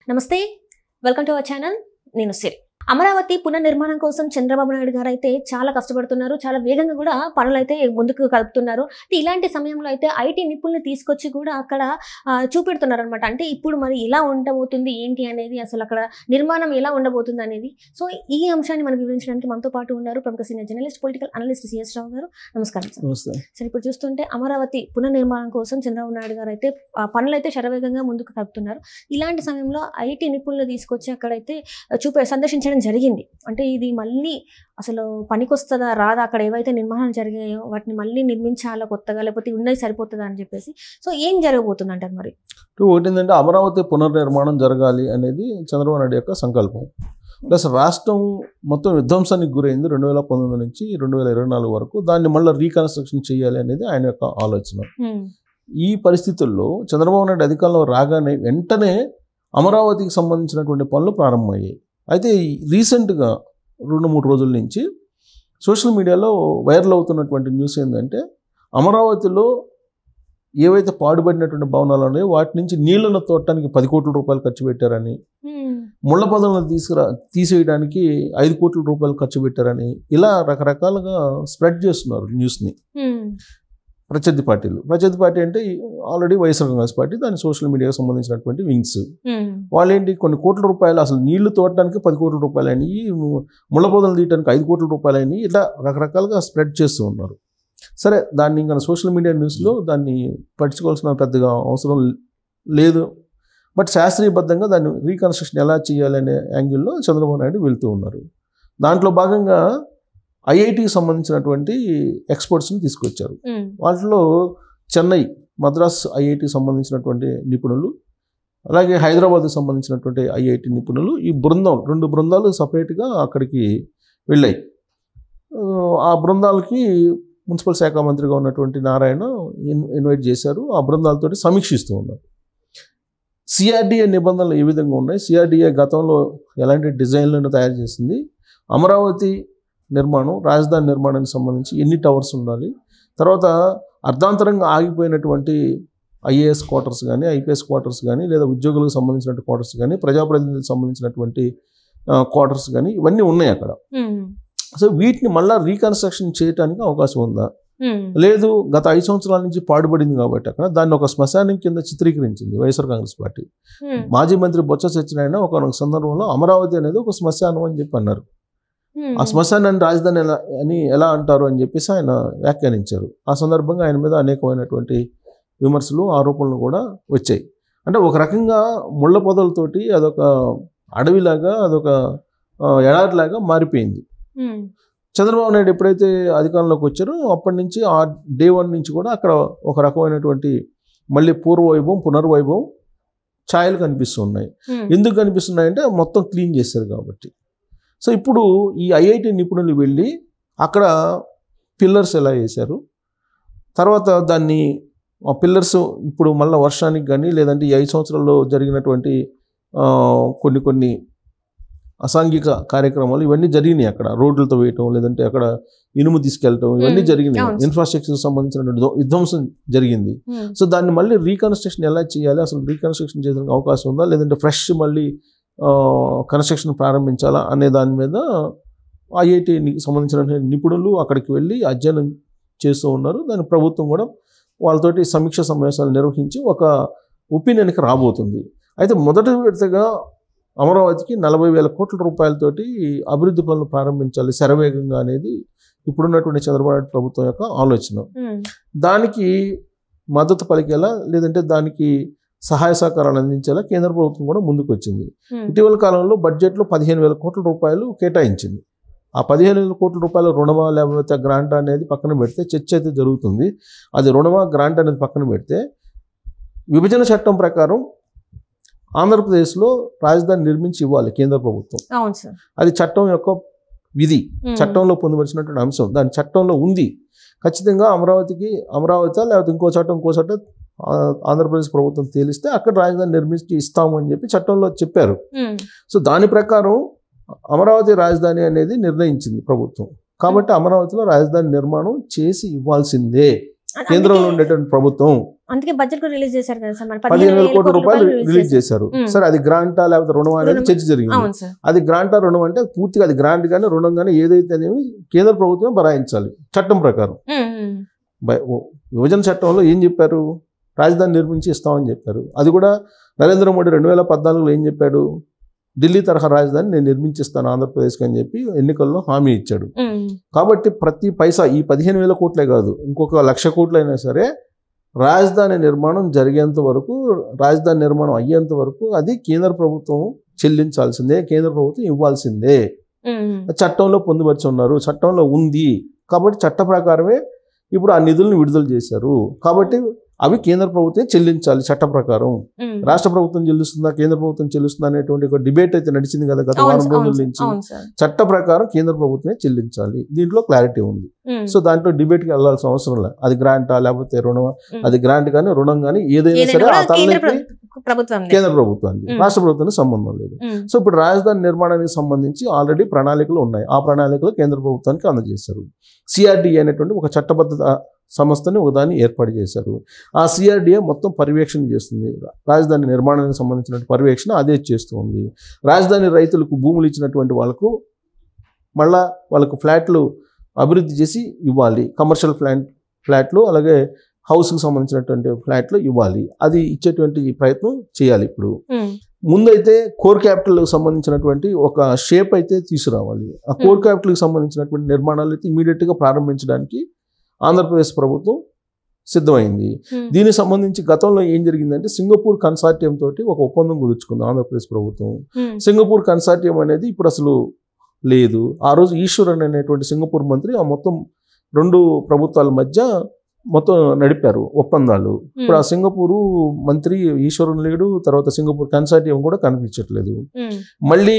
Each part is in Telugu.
నమస్తే, వెల్కమ్ టు అవర్ ఛానల్. నేను సిరి. అమరావతి పునర్నిర్మాణం కోసం చంద్రబాబు నాయుడు గారు అయితే చాలా కష్టపడుతున్నారు. చాలా వేగంగా కూడా పనులు అయితే ముందుకు కలుపుతున్నారు. ఇలాంటి సమయంలో అయితే ఐటీ నిపుణుల్ని తీసుకొచ్చి కూడా అక్కడ చూపెడుతున్నారు అనమాట. అంటే ఇప్పుడు మరి ఇలా ఉండబోతుంది ఏంటి అనేది, అసలు అక్కడ నిర్మాణం ఎలా ఉండబోతుంది అనేది. సో ఈ అంశాన్ని మనం వివరించడానికి మనతో పాటు ఉన్నారు ప్రముఖ senior journalist, political analyst CS Rao garu. నమస్కారం సార్. సరే, ఇప్పుడు చూస్తుంటే అమరావతి పునర్నిర్మాణం కోసం చంద్రబాబు నాయుడు గారు అయితే పనులు అయితే శరవేగంగా ముందుకు కలుపుతున్నారు. ఇలాంటి సమయంలో ఐటీ నిపుణులు తీసుకొచ్చి అక్కడైతే సందర్శించడం జరిగింది. అంటే ఇది మళ్ళీ అసలు పనికొస్తుందా రాదా, అక్కడ ఏవైతే నిర్మాణాలు జరిగాయో వాటిని మళ్ళీ నిర్మించాలా కొత్తగా, లేకపోతే ఉన్నది సరిపోతుందా అని చెప్పేసి. సో ఏం జరగబోతుంది అంటారు మరి? ఒకటి ఏంటంటే అమరావతి పునర్నిర్మాణం జరగాలి అనేది చంద్రబాబు నాయుడు యొక్క సంకల్పం. ప్లస్ రాష్ట్రం మొత్తం విధ్వంసానికి గురైంది 2019 నుంచి 2024 వరకు. దాన్ని మళ్ళీ రీకన్స్ట్రక్షన్ చేయాలి అనేది ఆయన యొక్క ఆలోచన. ఈ పరిస్థితుల్లో చంద్రబాబు నాయుడు అధికారంలో రాగానే వెంటనే అమరావతికి సంబంధించినటువంటి పనులు ప్రారంభమయ్యాయి. అయితే రీసెంట్గా 2-3 రోజుల నుంచి సోషల్ మీడియాలో వైరల్ అవుతున్నటువంటి న్యూస్ ఏంటంటే, అమరావతిలో ఏవైతే పాడుబడినటువంటి భవనాలు ఉన్నాయో వాటి నుంచి నీళ్లను తోడటానికి 10 కోట్ల రూపాయలు ఖర్చు పెట్టారని, ముళ్ళ పొదలను తీసేయడానికి 5 కోట్ల రూపాయలు ఖర్చు పెట్టారని, ఇలా రకరకాలుగా స్ప్రెడ్ చేస్తున్నారు న్యూస్ని ప్రత్యర్థి పార్టీలు. ప్రత్యర్థి పార్టీ అంటే ఆల్రెడీ వైఎస్ఆర్ కాంగ్రెస్ పార్టీ, దాని సోషల్ మీడియాకి సంబంధించినటువంటి వింగ్స్. వాళ్ళేంటి కొన్ని కోట్ల రూపాయలు, అసలు నీళ్లు తోడటానికి 10 కోట్ల రూపాయలు అయినాయి, ముళ్ళ పొదలు తీయడానికి 5 కోట్ల రూపాయలు అయినాయి, ఇట్లా రకరకాలుగా స్ప్రెడ్ చేస్తూ ఉన్నారు. సరే, దాన్ని ఇంకా సోషల్ మీడియా న్యూస్లో దాన్ని పట్టించుకోవాల్సిన పెద్దగా అవసరం లేదు. బట్ శాస్త్రీయబద్ధంగా దాన్ని రీకన్స్ట్రక్షన్ ఎలా చేయాలి అనే యాంగిల్లో చంద్రబాబు నాయుడు వెళ్తూ ఉన్నారు. దాంట్లో భాగంగా ఐఐటికి సంబంధించినటువంటి ఎక్స్పర్ట్స్ని తీసుకొచ్చారు. వాటిలో చెన్నై, మద్రాస్ ఐఐటికి సంబంధించినటువంటి నిపుణులు, అలాగే హైదరాబాద్కి సంబంధించినటువంటి ఐఐటి నిపుణులు, ఈ బృందం 2 బృందాలు సపరేట్గా అక్కడికి వెళ్ళాయి. ఆ బృందాలకి మున్సిపల్ శాఖ మంత్రిగా ఉన్నటువంటి నారాయణ ఇన్వైట్ చేశారు. ఆ బృందాలతోటి సమీక్షిస్తూ ఉన్నారు. సిఆర్డిఏ నిబంధనలు ఏ విధంగా ఉన్నాయి, సిఆర్డిఏ గతంలో ఎలాంటి డిజైన్లను తయారు చేసింది, అమరావతి నిర్మాణం, రాజధాని నిర్మాణానికి సంబంధించి ఎన్ని టవర్స్ ఉండాలి, తర్వాత అర్ధాంతరంగా ఆగిపోయినటువంటి ఐఏఎస్ క్వార్టర్స్ కానీ, ఐపీఎస్ క్వార్టర్స్ కానీ, లేదా ఉద్యోగులకు సంబంధించినటువంటి క్వార్టర్స్ కానీ, ప్రజాప్రతినిధులకు సంబంధించినటువంటి క్వార్టర్స్ కానీ, ఇవన్నీ ఉన్నాయి అక్కడ. సో వీటిని మళ్ళీ రీకన్స్ట్రక్షన్ చేయడానికి అవకాశం ఉందా, లేదు గత 5 సంవత్సరాల నుంచి పాడుపడింది కాబట్టి అక్కడ దాన్ని ఒక శ్మశానం కింద చిత్రీకరించింది వైఎస్ఆర్ కాంగ్రెస్ పార్టీ. మాజీ మంత్రి బొత్స సత్యనారాయణ ఒక సందర్భంలో అమరావతి అనేది ఒక శ్మశానం అని చెప్పి అన్నారు. ఆ శ్మశానాన్ని రాజధాని అని ఎలా అంటారు అని చెప్పేసి ఆయన వ్యాఖ్యానించారు. ఆ సందర్భంగా ఆయన మీద అనేకమైనటువంటి విమర్శలు, ఆరోపణలు కూడా వచ్చాయి. అంటే ఒక రకంగా ముళ్ళ పొదలతోటి అదొక అడవిలాగా, అదొక ఎడారిలాగా మారిపోయింది. చంద్రబాబు నాయుడు ఎప్పుడైతే అధికారంలోకి వచ్చారో అప్పటి నుంచి ఆ డే 1 నుంచి కూడా అక్కడ ఒక రకమైనటువంటి మళ్ళీ పూర్వవైభవం, పునర్వైభవం ఛాయలు కనిపిస్తున్నాయి. ఎందుకు కనిపిస్తున్నాయంటే మొత్తం క్లీన్ చేశారు కాబట్టి. సో ఇప్పుడు ఈ ఐఐటి నిపుణులు వెళ్ళి అక్కడ పిల్లర్స్ ఎలా వేశారు, తర్వాత దాన్ని ఆ పిల్లర్స్ ఇప్పుడు మళ్ళీ వర్షానికి కానీ, లేదంటే ఈ 5 సంవత్సరాల్లో జరిగినటువంటి కొన్ని అసాంఘిక కార్యక్రమాలు ఇవన్నీ జరిగినాయి. అక్కడ రోడ్లతో వేయటం, లేదంటే అక్కడ ఇనుము తీసుకెళ్ళటం, ఇవన్నీ జరిగినాయి. ఇన్ఫ్రాస్ట్రక్చర్ సంబంధించిన విధ్వంసం జరిగింది. సో దాన్ని మళ్ళీ రీకన్స్ట్రక్షన్ ఎలా చేయాలి, అసలు రీకన్స్ట్రక్షన్ చేయడానికి అవకాశం ఉందా, లేదంటే ఫ్రెష్ మళ్ళీ కన్స్ట్రక్షన్ ప్రారంభించాలా అనే దాని మీద ఐఐటికి సంబంధించిన నిపుణులు అక్కడికి వెళ్ళి అధ్యయనం చేస్తూ ఉన్నారు. దాని ప్రభుత్వం కూడా వాళ్ళతోటి సమీక్ష సమావేశాలు నిర్వహించి ఒక ఒపీనియన్కి రాబోతుంది. అయితే మొదటి విడతగా అమరావతికి 40,000 కోట్ల రూపాయలతోటి అభివృద్ధి పనులు ప్రారంభించాలి శరవేగంగా అనేది ఇప్పుడున్నటువంటి చంద్రబాబు నాయుడు ప్రభుత్వం యొక్క ఆలోచన. దానికి మద్దతు పలికేలా, లేదంటే దానికి సహాయ సహకారాలు అందించేలా కేంద్ర ప్రభుత్వం కూడా ముందుకు వచ్చింది. ఇటీవల కాలంలో బడ్జెట్లో 15,000 కోట్ల రూపాయలు కేటాయించింది. ఆ 15,000 కోట్ల రూపాయల రుణమా లేకపోతే గ్రాంట్ అనేది పక్కన పెడితే చర్చ అయితే జరుగుతుంది. అది రుణమా గ్రాంట్ అనేది పక్కన పెడితే, విభజన చట్టం ప్రకారం ఆంధ్రప్రదేశ్లో రాజధాని నిర్మించి ఇవ్వాలి కేంద్ర ప్రభుత్వం. అది చట్టం యొక్క విధి, చట్టంలో పొందుపరిచినటువంటి అంశం, దాని చట్టంలో ఉంది. ఖచ్చితంగా అమరావతి లేకపోతే ఇంకో చట్టం ఆంధ్రప్రదేశ్ ప్రభుత్వం తేలిస్తే అక్కడ రాజధాని నిర్మించి ఇస్తాము అని చెప్పి చట్టంలో చెప్పారు. సో దాని ప్రకారం అమరావతి రాజధాని అనేది నిర్ణయించింది ప్రభుత్వం. కాబట్టి అమరావతిలో రాజధాని నిర్మాణం చేసి ఇవ్వాల్సిందే కేంద్రంలో ఉండేటువంటి ప్రభుత్వం అందుకే బడ్జెట్ కూడా రిలీజ్ చేశారు కదా సార్, 15,000 కోట్ల రూపాయలు రిలీజ్ చేశారు. సరే అది గ్రాంటా లేకపోతే రుణం అనేది చర్చ జరిగింది. అది గ్రాంటా రుణం అంటే పూర్తిగా అది గ్రాంట్ కానీ రుణం కానీ ఏదైతే అనేవి కేంద్ర ప్రభుత్వం భరాయించాలి చట్టం ప్రకారం. విభజన చట్టంలో ఏం చెప్పారు, రాజధాని నిర్మించి ఇస్తామని చెప్పారు. అది కూడా నరేంద్ర మోడీ 2014లో ఏం చెప్పాడు, ఢిల్లీ తరహా రాజధాని నేను నిర్మించిస్తాను ఆంధ్రప్రదేశ్కి అని చెప్పి ఎన్నికల్లో హామీ ఇచ్చాడు. కాబట్టి ప్రతి పైసా ఈ 15,000 కోట్లే కాదు, ఇంకొక 1,00,000 కోట్లు అయినా సరే రాజధాని నిర్మాణం జరిగేంత వరకు, రాజధాని నిర్మాణం అయ్యేంత వరకు అది కేంద్ర ప్రభుత్వం చెల్లించాల్సిందే, కేంద్ర ప్రభుత్వం ఇవ్వాల్సిందే. చట్టంలో పొందుపరిచి ఉన్నారు, చట్టంలో ఉంది. కాబట్టి చట్ట ప్రకారమే ఇప్పుడు ఆ నిధులను విడుదల చేశారు. కాబట్టి అవి కేంద్ర ప్రభుత్వం చెల్లించాలి చట్ట ప్రకారం. రాష్ట్ర ప్రభుత్వం చెల్లిస్తుందా, కేంద్ర ప్రభుత్వం చెల్లిస్తుందా అనేటువంటి ఒక డిబేట్ అయితే నడిచింది కదా గత వారం రోజుల నుంచి. చట్ట ప్రకారం కేంద్ర ప్రభుత్వమే చెల్లించాలి, దీంట్లో క్లారిటీ ఉంది. సో దాంట్లో డిబేట్కి వెళ్ళాల్సిన అవసరం లేదు. అది గ్రాంటా లేకపోతే రుణం, అది గ్రాంట్ కానీ రుణం కానీ ఏదైనా సరే ఆ తలనొప్పి కేంద్ర ప్రభుత్వానికి, రాష్ట్ర ప్రభుత్వానికి సంబంధం లేదు. సో ఇప్పుడు రాజధాని నిర్మాణానికి సంబంధించి ఆల్రెడీ ప్రణాళికలు ఉన్నాయి. ఆ ప్రణాళికలు కేంద్ర ప్రభుత్వానికి అందజేశారు. సిఆర్డీఏ అనేటువంటి ఒక చట్టబద్ధ సంస్థని ఒకదాన్ని ఏర్పాటు చేశారు. ఆ సిఆర్డీఏ మొత్తం పర్యవేక్షణ చేస్తుంది. రాజధాని నిర్మాణానికి సంబంధించిన పర్యవేక్షణ అదే చేస్తుంది. రాజధాని రైతులకు భూములు ఇచ్చినటువంటి వాళ్ళకు మళ్ళా వాళ్ళకు ఫ్లాట్లు అభివృద్ధి చేసి ఇవ్వాలి. కమర్షియల్ ఫ్లాట్లు అలాగే హౌస్కి సంబంధించినటువంటి ఫ్లాట్లు ఇవ్వాలి. అది ఇచ్చేటువంటి ప్రయత్నం చేయాలి. ఇప్పుడు ముందైతే కోర్ క్యాపిటల్కి సంబంధించినటువంటి ఒక షేప్ అయితే తీసుకురావాలి. ఆ కోర్ క్యాపిటల్కి సంబంధించినటువంటి నిర్మాణాలు అయితే ఇమీడియట్గా ప్రారంభించడానికి ఆంధ్రప్రదేశ్ ప్రభుత్వం సిద్ధమైంది. దీనికి సంబంధించి గతంలో ఏం జరిగిందంటే సింగపూర్ కన్సార్టియం తోటి ఒక ఒప్పందం కుదుర్చుకుంది ఆంధ్రప్రదేశ్ ప్రభుత్వం. సింగపూర్ కన్సార్టియం అనేది ఇప్పుడు అసలు లేదు. ఆ రోజు ఈశ్వరన్ అనేటువంటి సింగపూర్ మంత్రి ఆ మొత్తం 2 ప్రభుత్వాల మధ్య మొత్తం నడిపారు ఒప్పందాలు. ఇప్పుడు ఆ సింగపూరు మంత్రి ఈశ్వరన్ లేడు, తర్వాత సింగపూర్ కన్సార్టియం కూడా కనిపించట్లేదు. మళ్ళీ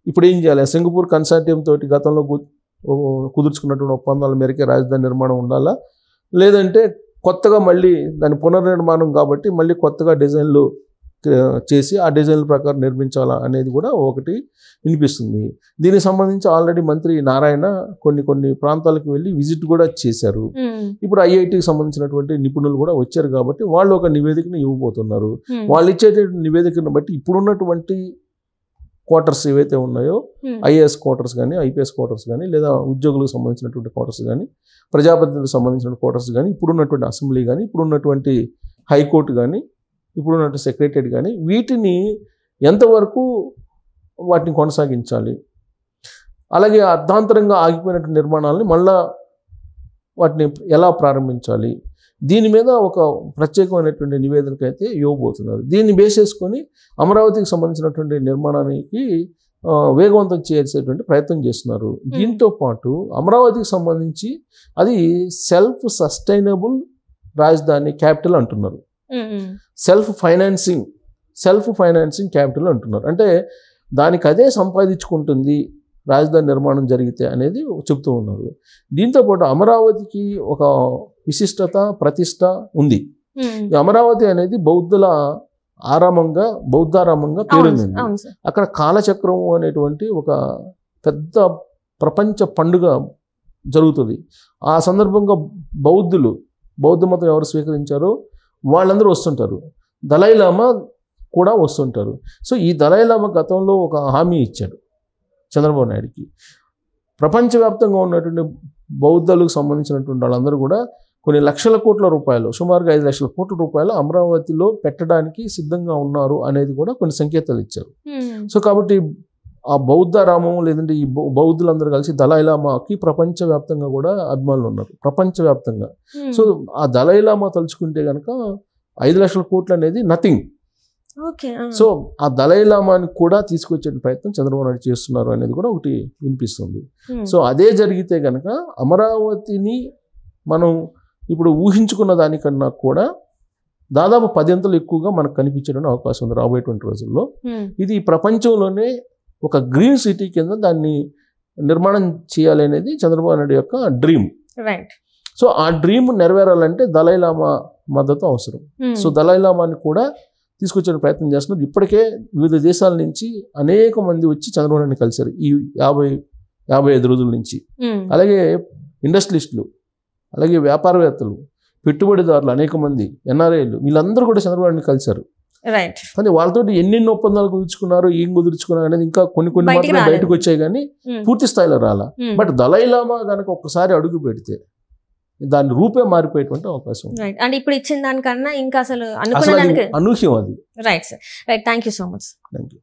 ఇప్పుడు ఏం చేయాలి, సింగపూర్ కన్సార్టియం తోటి గతంలో కుదుర్చుకున్నటువంటి ఒప్పందాల మేరకే రాజధాని నిర్మాణం ఉండాలా, లేదంటే కొత్తగా మళ్ళీ దాని పునర్నిర్మాణం కాబట్టి మళ్ళీ కొత్తగా డిజైన్లు చేసి ఆ డిజైన్ల ప్రకారం నిర్మించాలా అనేది కూడా ఒకటి వినిపిస్తుంది. దీనికి సంబంధించి ఆల్రెడీ మంత్రి నారాయణ కొన్ని ప్రాంతాలకు వెళ్ళి విజిట్ కూడా చేశారు. ఇప్పుడు ఐఐటికి సంబంధించినటువంటి నిపుణులు కూడా వచ్చారు కాబట్టి వాళ్ళు ఒక నివేదికను ఇవ్వబోతున్నారు. వాళ్ళు ఇచ్చేటువంటి నివేదికను బట్టి ఇప్పుడున్నటువంటి క్వార్టర్స్ ఏవైతే ఉన్నాయో, ఐఏఎస్ క్వార్టర్స్ కానీ ఐపీఎస్ క్వార్టర్స్ కానీ లేదా ఉద్యోగులకు సంబంధించినటువంటి క్వార్టర్స్ కానీ ప్రజాప్రతినిధులకు సంబంధించిన క్వార్టర్స్ కానీ ఇప్పుడున్నటువంటి అసెంబ్లీ కానీ ఇప్పుడున్నటువంటి హైకోర్టు కానీ ఇప్పుడున్నటువంటి సెక్రటరియట్ కానీ వీటిని ఎంతవరకు వాటిని కొనసాగించాలి, అలాగే అర్ధాంతరంగా ఆగిపోయినటువంటి నిర్మాణాలని మళ్ళా వాటిని ఎలా ప్రారంభించాలి, దీని మీద ఒక ప్రత్యేకమైనటువంటి నివేదిక అయితే ఇవ్వబోతున్నారు. దీన్ని బేస్ చేసుకొని అమరావతికి సంబంధించినటువంటి నిర్మాణానికి వేగవంతం చేసేటువంటి ప్రయత్నం చేస్తున్నారు. దీంతో పాటు అమరావతికి సంబంధించి అది సెల్ఫ్ సస్టైనబుల్ రాజధాని క్యాపిటల్ అంటున్నారు. సెల్ఫ్ ఫైనాన్సింగ్ క్యాపిటల్ అంటున్నారు. అంటే దానికి అదే సంపాదించుకుంటుంది రాజధాని నిర్మాణం జరిగితే అనేది చెప్తూ ఉన్నారు. దీంతోపాటు అమరావతికి ఒక విశిష్టత ప్రతిష్ట ఉంది. ఈ అమరావతి అనేది బౌద్ధారామంగా పేరుంది. అక్కడ కాలచక్రం అనేటువంటి ఒక పెద్ద ప్రపంచ పండుగ జరుగుతుంది. ఆ సందర్భంగా బౌద్ధ మతం ఎవరు స్వీకరించారో వాళ్ళందరూ వస్తుంటారు. దలైలామా కూడా వస్తుంటారు. సో ఈ దలైలామా గతంలో ఒక హామీ ఇచ్చాడు చంద్రబాబు నాయుడుకి. ప్రపంచవ్యాప్తంగా ఉన్నటువంటి బౌద్ధాలకు సంబంధించినటువంటి వాళ్ళందరూ కూడా కొన్ని లక్షల కోట్ల రూపాయలు, సుమారుగా 5 లక్షల కోట్ల రూపాయలు అమరావతిలో పెట్టడానికి సిద్ధంగా ఉన్నారు అనేది కూడా కొన్ని సంకేతాలు ఇచ్చారు. సో కాబట్టి ఆ బౌద్ధరామం లేదంటే ఈ బౌద్ధులందరూ కలిసి దలైలామాకి ప్రపంచవ్యాప్తంగా కూడా అభిమానులు ఉన్నారు, ప్రపంచవ్యాప్తంగా. సో ఆ దలైలామా తలుచుకుంటే కనుక 5 లక్షల కోట్లు అనేది నథింగ్. సో ఆ దలైలామాని కూడా తీసుకొచ్చే ప్రయత్నం చంద్రబాబు నాయుడు చేస్తున్నారు అనేది కూడా ఒకటి వినిపిస్తుంది. సో అదే జరిగితే కనుక అమరావతిని మనం ఇప్పుడు ఊహించుకున్న దానికన్నా కూడా దాదాపు 10 అంతలు ఎక్కువగా మనకు కనిపించడానికి అవకాశం ఉంది రాబోయేటువంటి రోజుల్లో. ఇది ప్రపంచంలోనే ఒక గ్రీన్ సిటీ కింద దాన్ని నిర్మాణం చేయాలి అనేది చంద్రబాబు నాయుడు యొక్క డ్రీమ్. సో ఆ డ్రీమ్ నెరవేరాలంటే దలైలామా మద్దతు అవసరం. సో దలైలామాని కూడా తీసుకొచ్చే ప్రయత్నం చేస్తున్నారు. ఇప్పటికే వివిధ దేశాల నుంచి అనేక మంది వచ్చి చంద్రబాబు నాయుడిని కలిశారు ఈ 55 రోజుల నుంచి. అలాగే ఇండస్ట్రియలిస్టులు, అలాగే వ్యాపారవేత్తలు, పెట్టుబడిదారులు అనేక మంది ఎన్ఆర్ఐలు వీళ్ళందరూ కూడా చంద్రబాబు నాయుడిని కలిశారు. రైట్. కానీ వాళ్ళతో ఎన్నెన్ని ఒప్పందాలు కుదుర్చుకున్నారు, ఏం కుదుర్చుకున్నారు అనేది ఇంకా కొన్ని బయటికి మాత్రమే రాలేదు. బయటకు వచ్చాయి కానీ పూర్తి స్థాయిలో రాలా. బట్ దలైలామా కనుక ఒక్కసారి అడుగు పెడితే దాని రూపే మారిపోయేటువంటి అవకాశం ఉంది. రైట్. అండ్ ఇప్పుడు ఇచ్చిన దానికన్నా ఇంకా అసలు అసలు అనుకున్న అది దానికి అనూహ్యం అది. Right sir. Right. Thank you so much. Thank you.